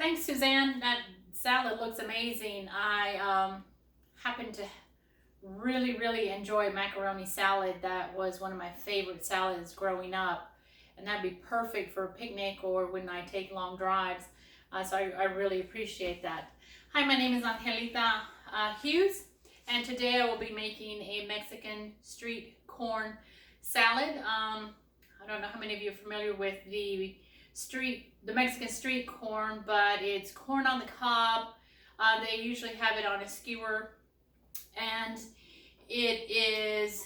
Thanks, Suzanne. That salad looks amazing. I happen to really enjoy macaroni salad. That was one of my favorite salads growing up. And that'd be perfect for a picnic or when I take long drives. So I really appreciate that. Hi, my name is Angelita Hughes. And today I will be making a Mexican street corn salad. I don't know how many of you are familiar with the Mexican street corn, but it's corn on the cob. They usually have it on a skewer, and it is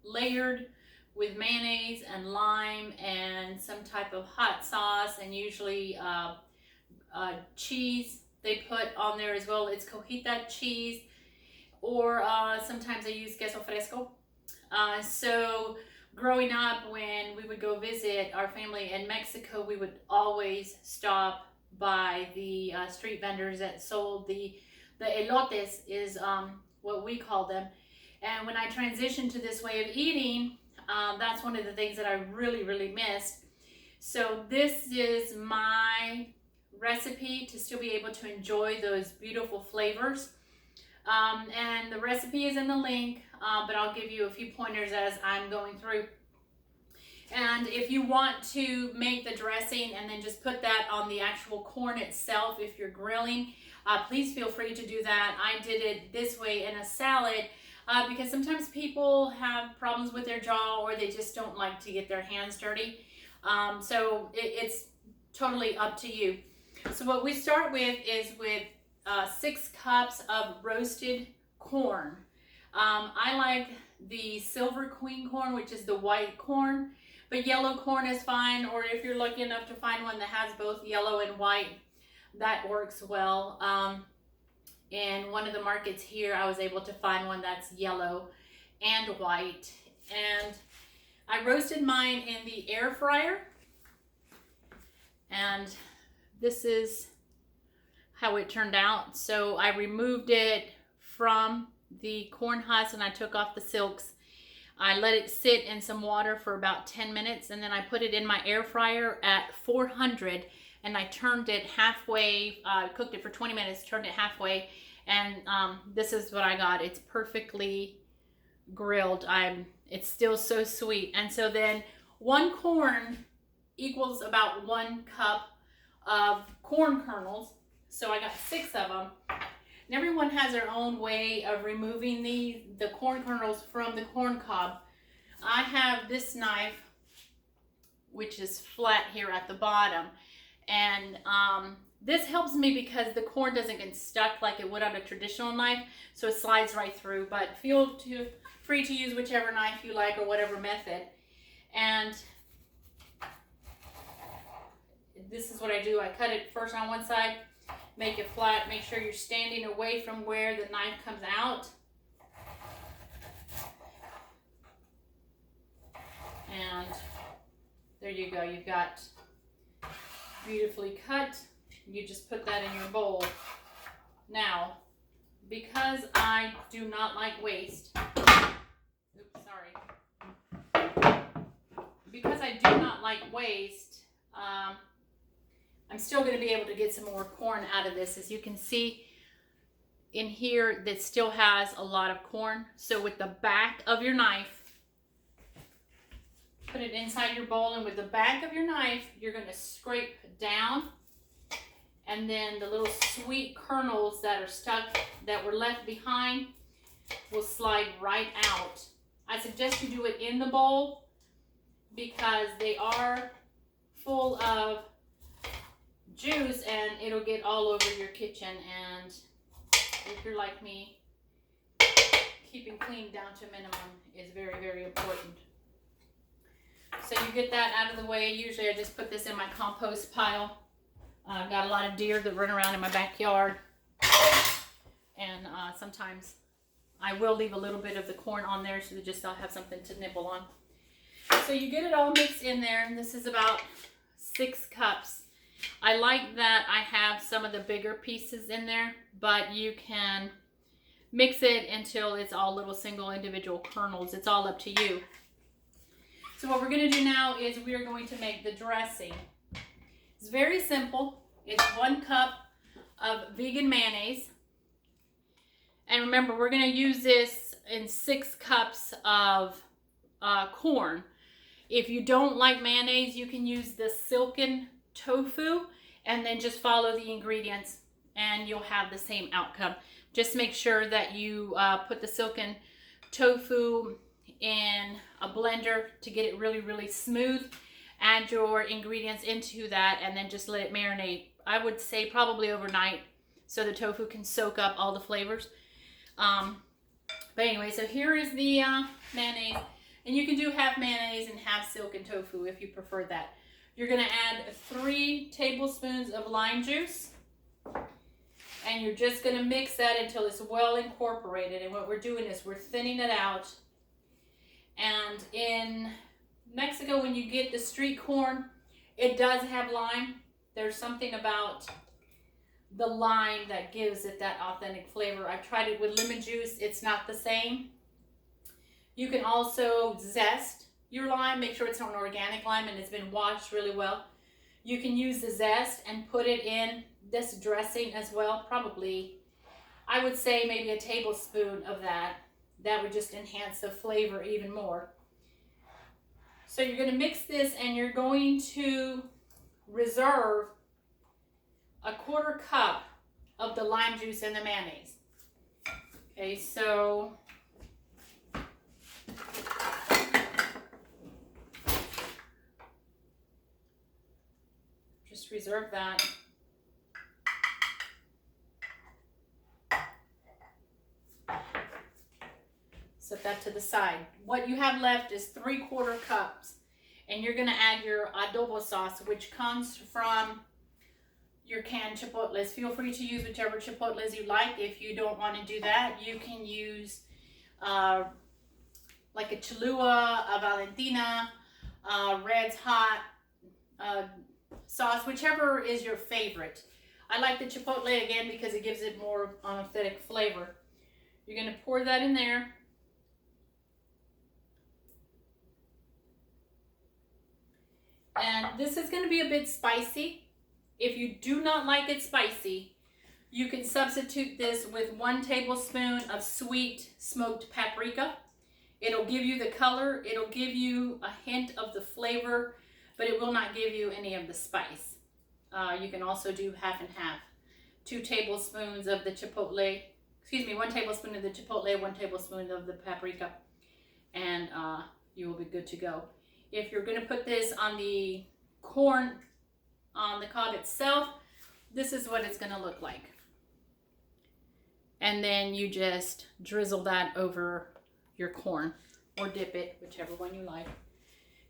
layered with mayonnaise and lime and some type of hot sauce, and usually cheese they put on there as well. It's cojita cheese, or sometimes I use queso fresco. So growing up, when we would go visit our family in Mexico, we would always stop by the street vendors that sold the elotes, is what we call them. And when I transitioned to this way of eating, that's one of the things that I really missed. So this is my recipe to still be able to enjoy those beautiful flavors. And the recipe is in the link, but I'll give you a few pointers as I'm going through. And if you want to make the dressing and then just put that on the actual corn itself, if you're grilling, please feel free to do that. I did it this way in a salad because sometimes people have problems with their jaw, or they just don't like to get their hands dirty. So it's totally up to you. So what we start with is with 6 cups of roasted corn. I like the silver queen corn, which is the white corn, but yellow corn is fine, or if you're lucky enough to find one that has both yellow and white, that works well. In one of the markets here, I was able to find one that's yellow and white, and I roasted mine in the air fryer, and this is how it turned out. So I removed it from the corn husks and I took off the silks. I let it sit in some water for about 10 minutes, and then I put it in my air fryer at 400, and I turned it halfway, cooked it for 20 minutes, turned it halfway, and this is what I got. It's perfectly grilled. It's still so sweet. And so then 1 corn equals about 1 cup of corn kernels. So I got 6 of them. And everyone has their own way of removing the corn kernels from the corn cob. I have this knife, which is flat here at the bottom. And this helps me because the corn doesn't get stuck like it would on a traditional knife. So it slides right through. But feel free to use whichever knife you like or whatever method. And this is what I do. I cut it first on one side, make it flat, make sure you're standing away from where the knife comes out. And there you go. You've got beautifully cut. You just put that in your bowl. Now, because I do not like waste, because I do not like waste, I'm still going to be able to get some more corn out of this. As you can see in here, that still has a lot of corn. So with the back of your knife, put it inside your bowl, and with the back of your knife, you're going to scrape down, and then the little sweet kernels that are stuck, that were left behind, will slide right out. I suggest you do it in the bowl because they are full of juice and it'll get all over your kitchen. And if you're like me, keeping clean down to a minimum is very important. So you get that out of the way. Usually I just put this in my compost pile. I've got a lot of deer that run around in my backyard, and sometimes I will leave a little bit of the corn on there so that just I'll have something to nibble on. So you get it all mixed in there, and this is about 6 cups. I like that I have some of the bigger pieces in there, but you can mix it until it's all little single individual kernels. It's all up to you. So what we're going to do now is we're going to make the dressing. It's very simple. It's 1 cup of vegan mayonnaise. And remember, we're going to use this in 6 cups of corn. If you don't like mayonnaise, you can use the silken tofu and then just follow the ingredients and you'll have the same outcome. Just make sure that you put the silken tofu in a blender to get it really, really smooth. Add your ingredients into that and then just let it marinate. I would say probably overnight so the tofu can soak up all the flavors. But anyway, so here is the mayonnaise. And you can do half mayonnaise and half silken tofu if you prefer that. You're going to add 3 tablespoons of lime juice. And you're just going to mix that until it's well incorporated. And what we're doing is we're thinning it out. And in Mexico, when you get the street corn, it does have lime. There's something about the lime that gives it that authentic flavor. I've tried it with lemon juice. It's not the same. You can also zest your lime. Make sure it's an organic lime and it's been washed really well. You can use the zest and put it in this dressing as well. Probably, I would say maybe a tablespoon of that. That would just enhance the flavor even more. So you're going to mix this and you're going to reserve a 1/4 cup of the lime juice and the mayonnaise. Okay, so just reserve that. Set that to the side. What you have left is 3/4 cups. And you're going to add your adobo sauce, which comes from your canned chipotles. Feel free to use whichever chipotles you like. If you don't want to do that, you can use like a Cholula, a Valentina, Red's Hot sauce, whichever is your favorite. I like the chipotle again because it gives it more authentic flavor. You're going to pour that in there. And this is going to be a bit spicy. If you do not like it spicy, you can substitute this with 1 tablespoon of sweet smoked paprika. It'll give you the color, it'll give you a hint of the flavor, but it will not give you any of the spice. You can also do half and half. 2 tablespoons of the chipotle, 1 tablespoon of the chipotle, 1 tablespoon of the paprika, and you will be good to go. If you're going to put this on the corn, on the cob itself, this is what it's going to look like. And then you just drizzle that over your corn or dip it, whichever one you like.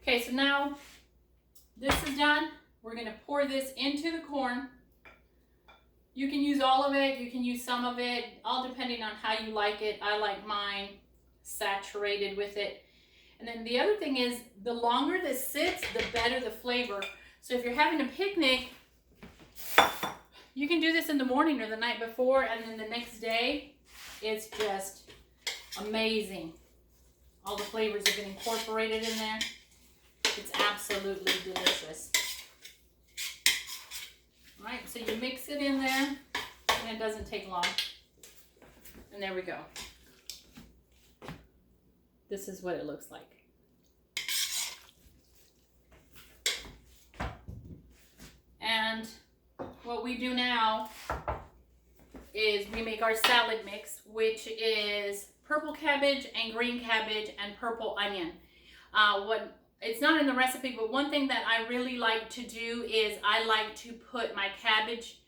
Okay, so now this is done. We're going to pour this into the corn. You can use all of it. You can use some of it, all depending on how you like it. I like mine saturated with it. And then the other thing is, the longer this sits, the better the flavor. So if you're having a picnic, you can do this in the morning or the night before, and then the next day, it's just amazing. All the flavors have been incorporated in there. It's absolutely delicious. All right, so you mix it in there, and it doesn't take long. And there we go. This is what it looks like. And what we do now is we make our salad mix, which is purple cabbage and green cabbage and purple onion. It's not in the recipe, but one thing that I really like to do is I like to put my cabbage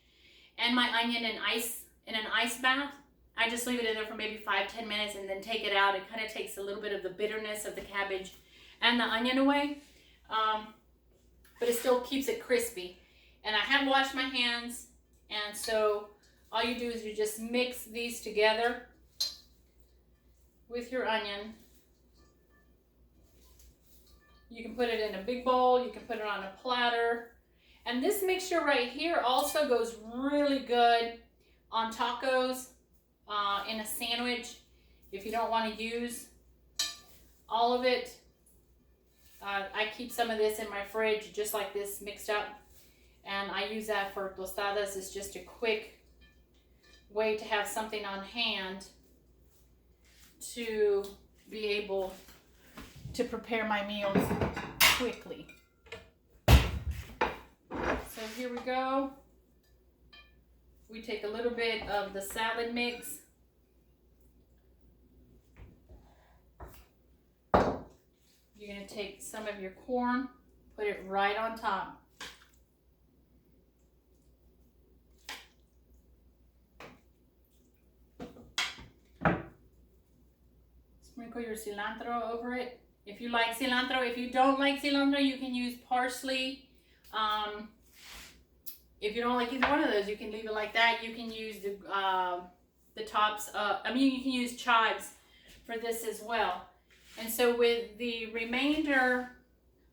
and my onion in an ice bath. I just leave it in there for maybe 5-10 minutes and then take it out. It kind of takes a little bit of the bitterness of the cabbage and the onion away, but it still keeps it crispy. And I have washed my hands, and so all you do is you just mix these together with your onion. You can put it in a big bowl, you can put it on a platter. And this mixture right here also goes really good on tacos, in a sandwich. If you don't want to use all of it, I keep some of this in my fridge just like this mixed up. And I use that for tostadas. It's just a quick way to have something on hand to be able to prepare my meals quickly. So here we go. We take a little bit of the salad mix. You're going to take some of your corn, put it right on top. Sprinkle your cilantro over it. If you like cilantro, if you don't like cilantro, you can use parsley. If you don't like either one of those, you can leave it like that. You can use the tops. You can use chives for this as well. And so with the remainder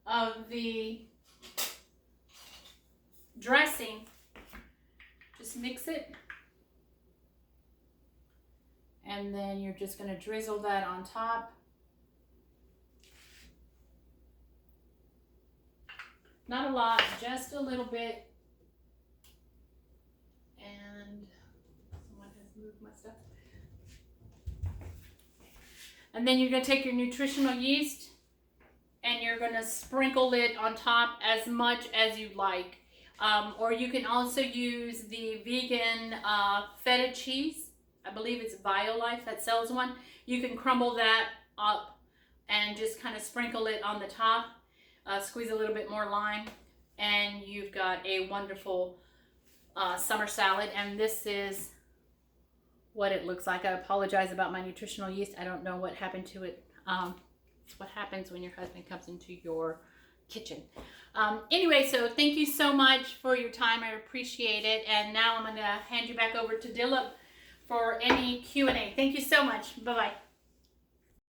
of the dressing, just mix it. And then you're just going to drizzle that on top. Not a lot, just a little bit. And someone has moved my stuff. And then you're going to take your nutritional yeast and you're going to sprinkle it on top as much as you like. Or you can also use the vegan feta cheese. I believe it's BioLife that sells one. You can crumble that up and just kind of sprinkle it on the top. Squeeze a little bit more lime. And you've got a wonderful summer salad. And this is what it looks like. I apologize about my nutritional yeast. I don't know what happened to it. It's what happens when your husband comes into your kitchen. Anyway, so thank you so much for your time. I appreciate it. And now I'm going to hand you back over to Dilip for any Q&A. Thank you so much. Bye-bye.